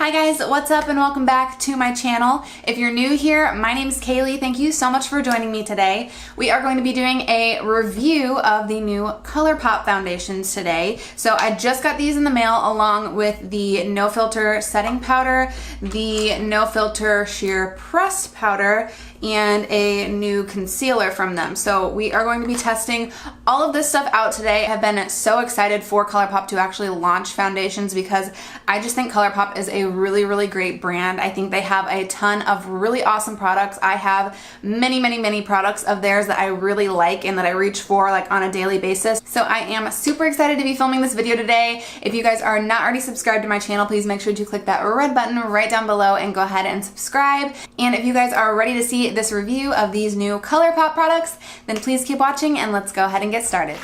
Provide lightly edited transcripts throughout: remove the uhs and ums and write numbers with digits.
Hi guys, what's up and welcome back to my channel. If you're new here, my name is Kaylee. Thank you so much for joining me today. We are going to be doing a review of the new ColourPop foundations today. So I just got these in the mail along with the No Filter Setting Powder, the No Filter Sheer Pressed Powder, and a new concealer from them. So we are going to be testing all of this stuff out today. I have been so excited for ColourPop to actually launch foundations because I just think ColourPop is a really great brand. I think they have a ton of really awesome products. I have many products of theirs that I really like and that I reach for like on a daily basis. So I am super excited to be filming this video today. If you guys are not already subscribed to my channel, please make sure to click that red button right down below and go ahead and subscribe. And if you guys are ready to see this review of these new ColourPop products, then please keep watching and let's go ahead and get started.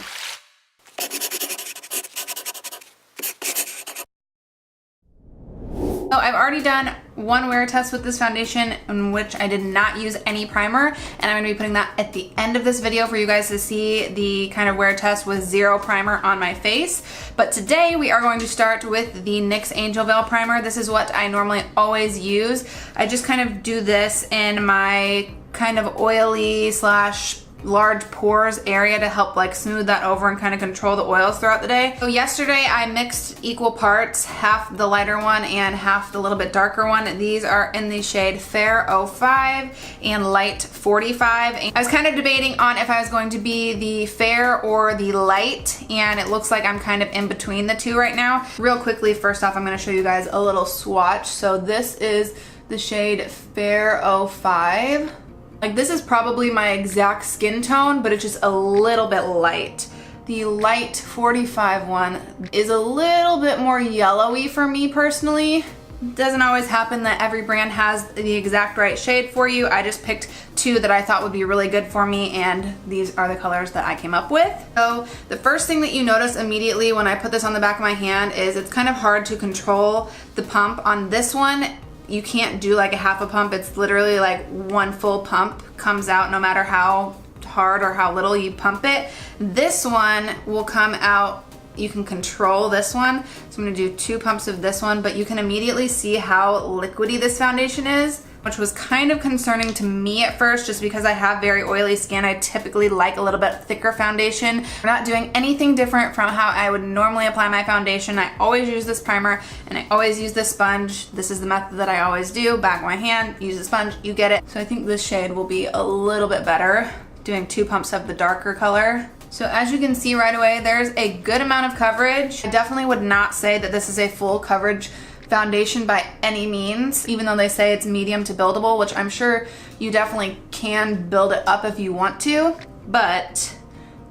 So I've already done one wear test with this foundation in which I did not use any primer, and I'm going to be putting that at the end of this video for you guys to see the kind of wear test with zero primer on my face. But today we are going to start with the NYX Angel Veil Primer. This is what I normally always use. I just kind of do this in my kind of oily slash large pores area to help like smooth that over and kind of control the oils throughout the day. So yesterday I mixed equal parts, half the lighter one and half the little bit darker one. These are in the shade Fair 05 and Light 45. And I was kind of debating on if I was going to be the fair or the light, and it looks like I'm kind of in between the two right now. Real quickly, first off, I'm going to show you guys a little swatch. So this is the shade Fair 05. Like, this is probably my exact skin tone, but it's just a little bit light. The Light 45 one is a little bit more yellowy for me personally. It doesn't always happen that every brand has the exact right shade for you. I just picked two that I thought would be really good for me, and these are the colors that I came up with. So the first thing that you notice immediately when I put this on the back of my hand is it's kind of hard to control the pump on this one. You can't do like a half a pump. It's literally like one full pump comes out no matter how hard or how little you pump it. This one will come out, you can control this one. So I'm gonna do 2 pumps of this one, but you can immediately see how liquidy this foundation is, which was kind of concerning to me at first just because I have very oily skin. I typically like a little bit thicker foundation. I'm not doing anything different from how I would normally apply my foundation. I always use this primer and I always use this sponge. This is the method that I always do. Back of my hand, use the sponge, you get it. So I think this shade will be a little bit better doing 2 pumps of the darker color. So as you can see right away, there's a good amount of coverage. I definitely would not say that this is a full coverage foundation by any means, even though they say it's medium to buildable, which I'm sure you definitely can build it up if you want to, but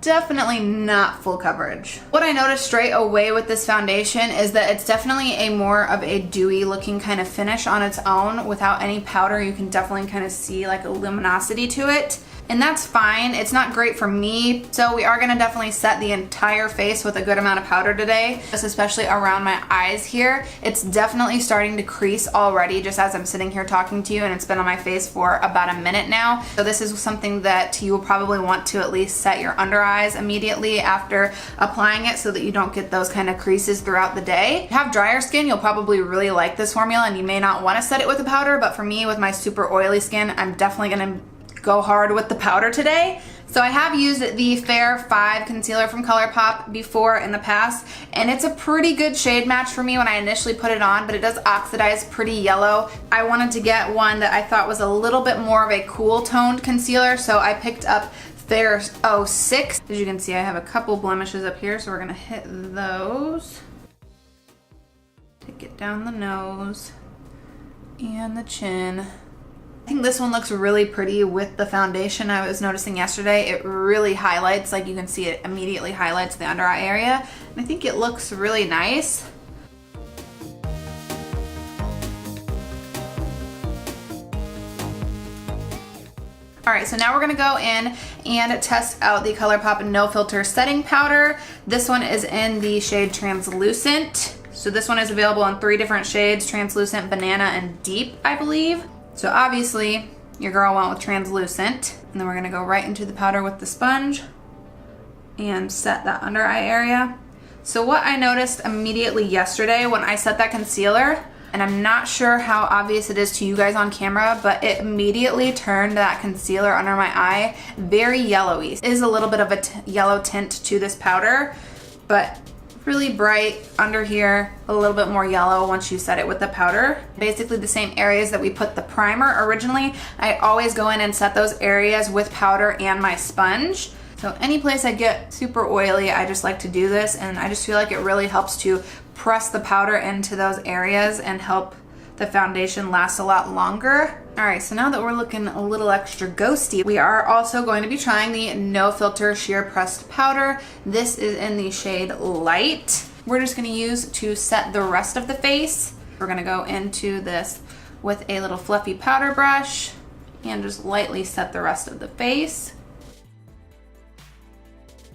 definitely not full coverage. What I noticed straight away with this foundation is that it's definitely a more of a dewy looking kind of finish on its own. Without any powder, you can definitely kind of see like a luminosity to it. And that's fine. It's not great for me. So we are gonna definitely set the entire face with a good amount of powder today, especially around my eyes here. It's definitely starting to crease already just as I'm sitting here talking to you, and it's been on my face for about a minute now. So this is something that you will probably want to at least set your under eyes immediately after applying it so that you don't get those kind of creases throughout the day. If you have drier skin, you'll probably really like this formula and you may not want to set it with a powder, but for me with my super oily skin, I'm definitely gonna go hard with the powder today. So I have used the Fair 5 concealer from ColourPop before in the past, and it's a pretty good shade match for me when I initially put it on, but it does oxidize pretty yellow. I wanted to get one that I thought was a little bit more of a cool toned concealer, so I picked up Fair 06. As you can see, I have a couple blemishes up here, so we're gonna hit those. Take it down the nose and the chin. I think this one looks really pretty with the foundation. I was noticing yesterday it really highlights, like you can see it immediately highlights the under eye area, and I think it looks really nice. Alright, so now we're going to go in and test out the ColourPop No Filter Setting Powder. This one is in the shade Translucent. So this one is available in 3 different shades, Translucent, Banana, and Deep, I believe. So obviously, your girl went with Translucent. And then we're gonna go right into the powder with the sponge and set that under eye area. So what I noticed immediately yesterday when I set that concealer, And I'm not sure how obvious it is to you guys on camera, but it immediately turned that concealer under my eye very yellowy. It is a little bit of a yellow tint to this powder, but really bright under here, a little bit more yellow once you set it with the powder. Basically the same areas that we put the primer originally, I always go in and set those areas with powder and my sponge. So any place I get super oily, I just like to do this, and I just feel like it really helps to press the powder into those areas and help the foundation last a lot longer. All right, so now that we're looking a little extra ghosty, we are also going to be trying the No Filter Sheer Pressed Powder. This is in the shade Light. We're just gonna use to set the rest of the face. We're gonna go into this with a little fluffy powder brush and just lightly set the rest of the face.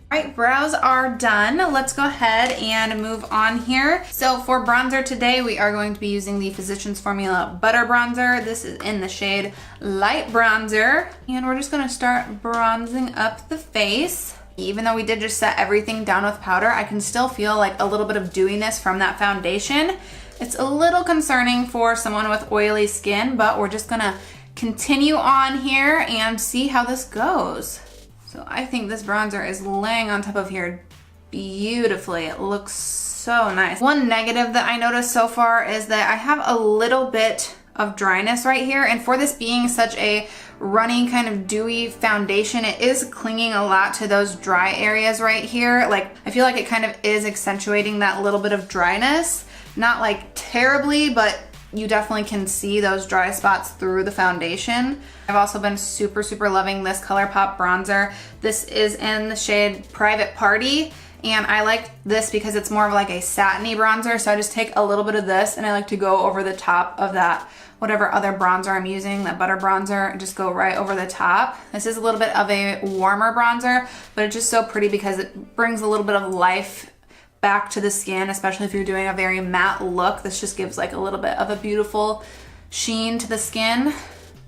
All right, brows are done. Let's go ahead and move on here. So for bronzer today, we are going to be using the Physicians Formula Butter Bronzer. This is in the shade Light Bronzer. And we're just gonna start bronzing up the face. Even though we did just set everything down with powder, I can still feel like a little bit of dewiness from that foundation. It's a little concerning for someone with oily skin, but we're just gonna continue on here and see how this goes. So I think this bronzer is laying on top of here beautifully. It looks so nice. One negative that I noticed so far is that I have a little bit of dryness right here, and for this being such a runny kind of dewy foundation, it is clinging a lot to those dry areas right here. Like, I feel like it kind of is accentuating that little bit of dryness. Not like terribly, but you definitely can see those dry spots through the foundation. I've also been super loving this ColourPop bronzer. This is in the shade Private Party, and I like this because it's more of like a satiny bronzer, so I just take a little bit of this and I like to go over the top of that whatever other bronzer I'm using, that butter bronzer, and just go right over the top. This is a little bit of a warmer bronzer, but it's just so pretty because it brings a little bit of life back to the skin, especially if you're doing a very matte look. This just gives like a little bit of a beautiful sheen to the skin.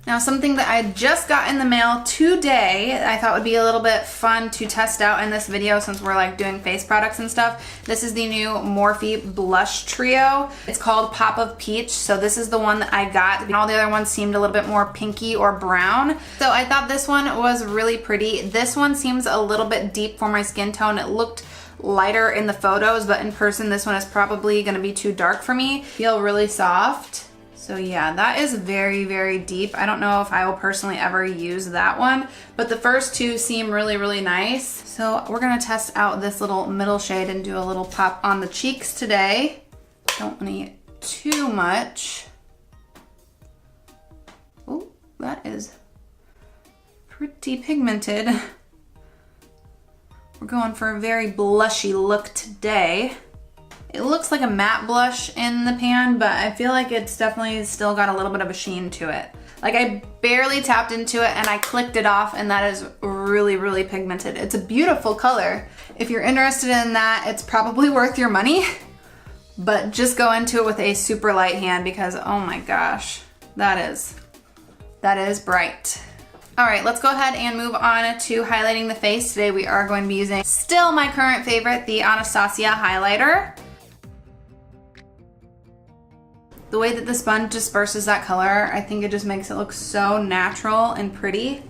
Now, something that I just got in the mail today, I thought would be a little bit fun to test out in this video since we're like doing face products and stuff. This is the new Morphe Blush Trio. It's called Pop of Peach. So this is the one that I got. All the other ones seemed a little bit more pinky or brown. So I thought this one was really pretty. This one seems a little bit deep for my skin tone. It looked lighter in the photos, but in person this one is probably gonna be too dark for me. Feel really soft. So yeah, that is very deep. I don't know if I will personally ever use that one, but the first two seem really nice. So we're gonna test out this little middle shade and do a little pop on the cheeks today. Don't want to get too much. Oh, that is pretty pigmented. We're going for a very blushy look today. It looks like a matte blush in the pan, but I feel like it's definitely still got a little bit of a sheen to it. Like, I barely tapped into it and I clicked it off, and that is really pigmented. It's a beautiful color. If you're interested in that, it's probably worth your money, but just go into it with a super light hand because, oh my gosh, that is bright. All right, let's go ahead and move on to highlighting the face. Today we are going to be using still my current favorite, the Anastasia highlighter. The way that the sponge disperses that color, I think it just makes it look so natural and pretty.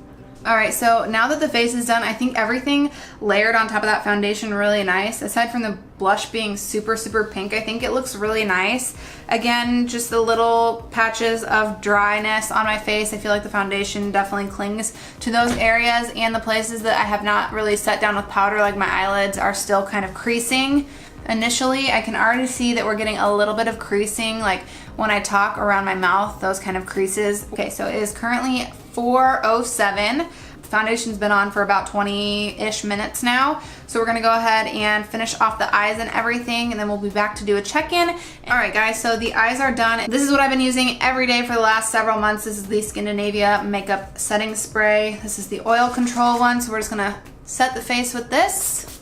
All right, so now that the face is done, I think everything layered on top of that foundation really nice. Aside from the blush being super pink, I think it looks really nice. Again, just the little patches of dryness on my face. I feel like the foundation definitely clings to those areas, and the places that I have not really set down with powder, like my eyelids, are still kind of creasing. Initially, I can already see that we're getting a little bit of creasing, like when I talk around my mouth, those kind of creases. Okay, so it is currently 4:07. Foundation's been on for about 20-ish minutes now. So we're gonna go ahead and finish off the eyes and everything, and then we'll be back to do a check-in. All right, guys, so the eyes are done. This is what I've been using every day for the last several months. This is the Scandinavia Makeup Setting Spray. This is the oil control one, so we're just gonna set the face with this.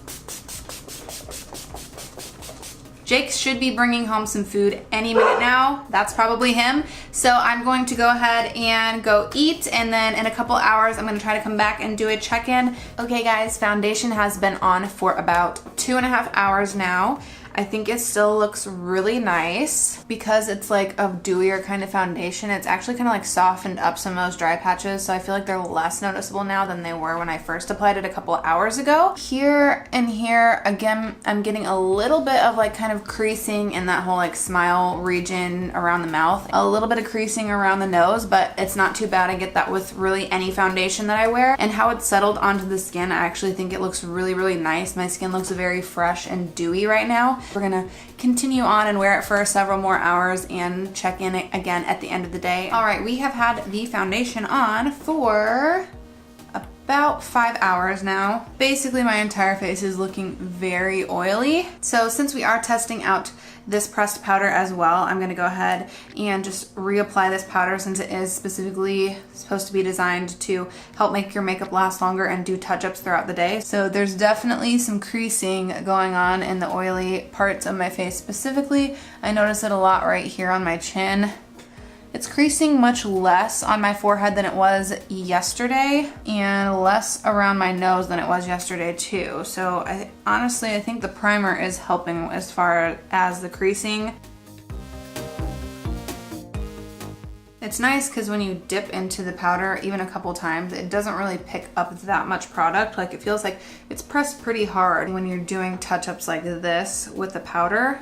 Jake should be bringing home some food any minute now. That's probably him. So I'm going to go ahead and go eat, and then in a couple hours, I'm gonna try to come back and do a check-in. Okay guys, foundation has been on for about 2.5 hours now. I think it still looks really nice because it's like a dewier kind of foundation. It's actually kind of like softened up some of those dry patches, so I feel like they're less noticeable now than they were when I first applied it a couple of hours ago. Here and here, again, I'm getting a little bit of like kind of creasing in that whole like smile region around the mouth, a little bit of creasing around the nose, but it's not too bad. I get that with really any foundation that I wear. And how it's settled onto the skin, I actually think it looks really, really nice. My skin looks very fresh and dewy right now. We're gonna continue on and wear it for several more hours and check in again at the end of the day. All right, we have had the foundation on for about 5 hours now. Basically, my entire face is looking very oily. So since we are testing out this pressed powder as well, I'm gonna go ahead and just reapply this powder since it is specifically supposed to be designed to help make your makeup last longer and do touch-ups throughout the day. So there's definitely some creasing going on in the oily parts of my face specifically. I notice it a lot right here on my chin. It's creasing much less on my forehead than it was yesterday, and less around my nose than it was yesterday too. So honestly, I think the primer is helping as far as the creasing. It's nice because when you dip into the powder even a couple times, it doesn't really pick up that much product. Like, it feels like it's pressed pretty hard. When you're doing touch-ups like this with the powder,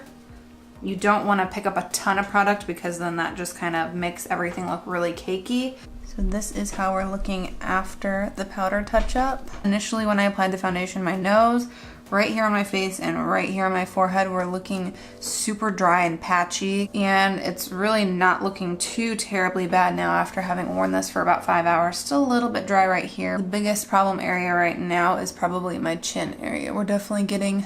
you don't want to pick up a ton of product because then that just kind of makes everything look really cakey. So this is how we're looking after the powder touch-up. Initially, when I applied the foundation, my nose, right here on my face, and right here on my forehead were looking super dry and patchy, and it's really not looking too terribly bad now after having worn this for about 5 hours. Still a little bit dry right here. The biggest problem area right now is probably my chin area. We're definitely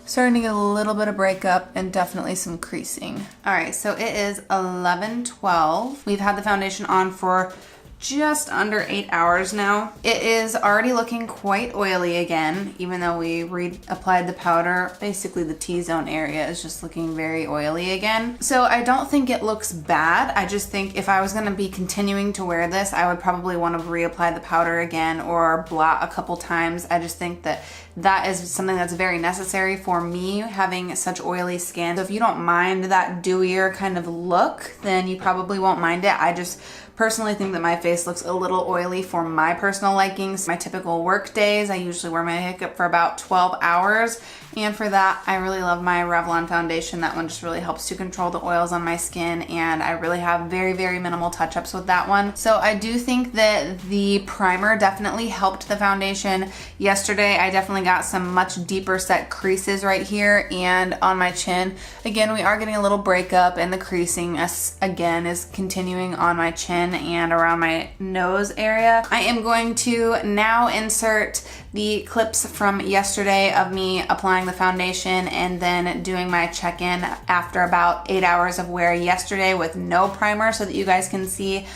starting to get a little bit of breakup and definitely some creasing. All right, so it is 11:12. We've had the foundation on for just under 8 hours now. It is already looking quite oily again, even though we reapplied the powder. Basically, the T-zone area is just looking very oily again. So I don't think it looks bad. I just think if I was gonna be continuing to wear this, I would probably want to reapply the powder again or blot a couple times. I just think that that is something that's very necessary for me having such oily skin. So if you don't mind that dewier kind of look, then you probably won't mind it. I just personally think that my face looks a little oily for my personal likings. My typical work days, I usually wear my makeup for about 12 hours. And for that, I really love my Revlon foundation. That one just really helps to control the oils on my skin, and I really have very, very minimal touch-ups with that one. So I do think that the primer definitely helped the foundation. Yesterday, I definitely got some much deeper set creases right here and on my chin. Again, we are getting a little breakup, and the creasing again is continuing on my chin and around my nose area. I am going to now insert the clips from yesterday of me applying the foundation and then doing my check-in after about 8 hours of wear yesterday with no primer so that you guys can see.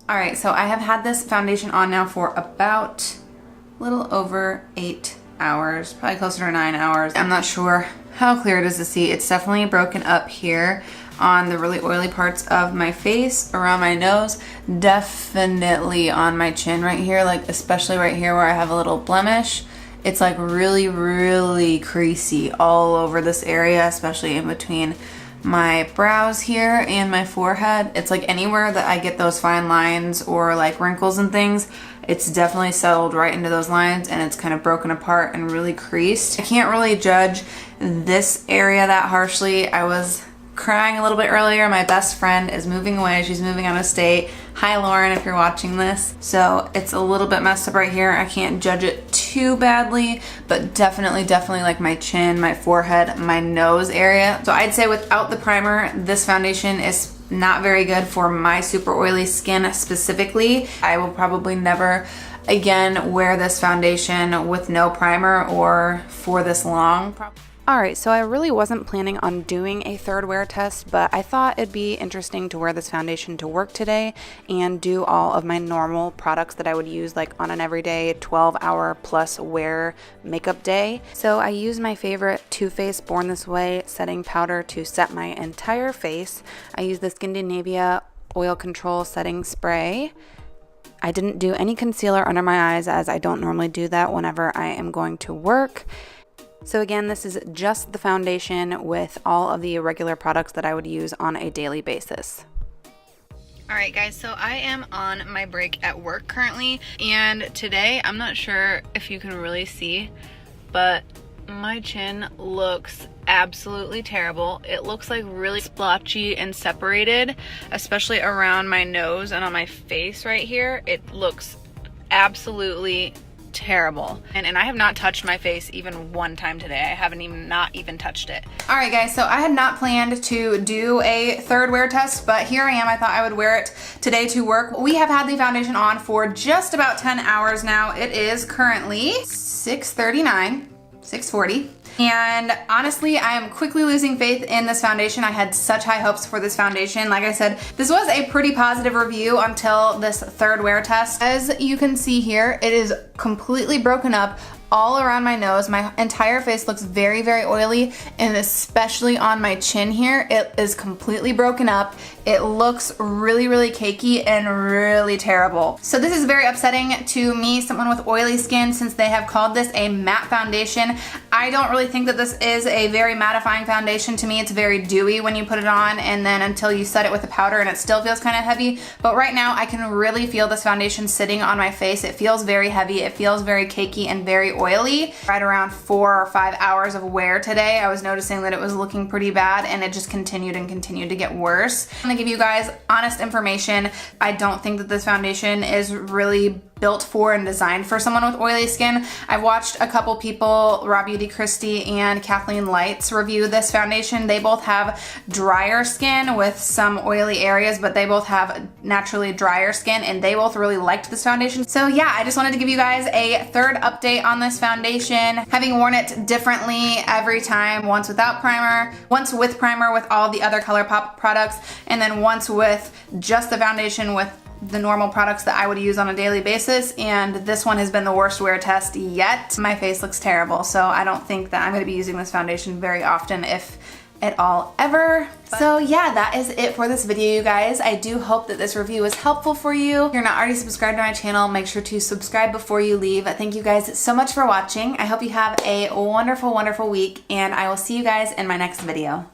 All right, so I have had this foundation on now for about a little over 8 hours, probably closer to 9 hours. I'm not sure how clear it is to see. It's definitely broken up here on the really oily parts of my face, around my nose, definitely on my chin right here, like especially right here where I have a little blemish. It's like really, really creasy all over this area, especially in between my brows here and my forehead. It's like anywhere that I get those fine lines or like wrinkles and things, it's definitely settled right into those lines, and it's kind of broken apart and really creased. I can't really judge this area that harshly. I was crying a little bit earlier. My best friend is moving away. She's moving out of state. Hi, Lauren, if you're watching this. So it's a little bit messed up right here. I can't judge it too badly, but definitely like my chin, my forehead, my nose area. So I'd say without the primer, this foundation is not very good for my super oily skin specifically. I will probably never again wear this foundation with no primer or for this long. Alright, so I really wasn't planning on doing a third wear test, but I thought it'd be interesting to wear this foundation to work today and do all of my normal products that I would use like on an everyday 12-hour plus wear makeup day. So I used my favorite Too Faced Born This Way setting powder to set my entire face. I used the Scandinavia Oil Control Setting Spray. I didn't do any concealer under my eyes as I don't normally do that whenever I am going to work. So again, this is just the foundation with all of the regular products that I would use on a daily basis. Alright guys, so I am on my break at work currently, and today, I'm not sure if you can really see, but my chin looks absolutely terrible. It looks like really splotchy and separated, especially around my nose and on my face right here. It looks absolutely terrible. And I have not touched my face even one time today. I haven't not even touched it. Alright guys, so I had not planned to do a third wear test, but here I am. I thought I would wear it today to work. We have had the foundation on for just about 10 hours now. It is currently 6:39. 6:40. And honestly, I am quickly losing faith in this foundation. I had such high hopes for this foundation. Like I said, this was a pretty positive review until this third wear test. As you can see here, it is completely broken up all around my nose. My entire face looks very, very oily, and especially on my chin here, it is completely broken up. It looks really, really cakey and really terrible. So this is very upsetting to me, someone with oily skin, since they have called this a matte foundation. I don't really think that this is a very mattifying foundation. To me, it's very dewy when you put it on, and then until you set it with the powder, and it still feels kind of heavy. But right now, I can really feel this foundation sitting on my face. It feels very heavy. It feels very cakey and very oily. Right around 4 or 5 hours of wear today, I was noticing that it was looking pretty bad, and it just continued and continued to get worse. I'm gonna give you guys honest information. I don't think that this foundation is really built for and designed for someone with oily skin. I've watched a couple people, Raw Beauty Christie and Kathleen Lights, review this foundation. They both have drier skin with some oily areas, but they both have naturally drier skin, and they both really liked this foundation. So yeah, I just wanted to give you guys a third update on this foundation, having worn it differently every time, once without primer, once with primer with all the other ColourPop products, and then once with just the foundation with the normal products that I would use on a daily basis, and this one has been the worst wear test yet. My face looks terrible, so I don't think that I'm going to be using this foundation very often, if at all ever. So yeah, that is it for this video, you guys. I do hope that this review was helpful for you. If you're not already subscribed to my channel, make sure to subscribe before you leave. Thank you guys so much for watching. I hope you have a wonderful, wonderful week, and I will see you guys in my next video.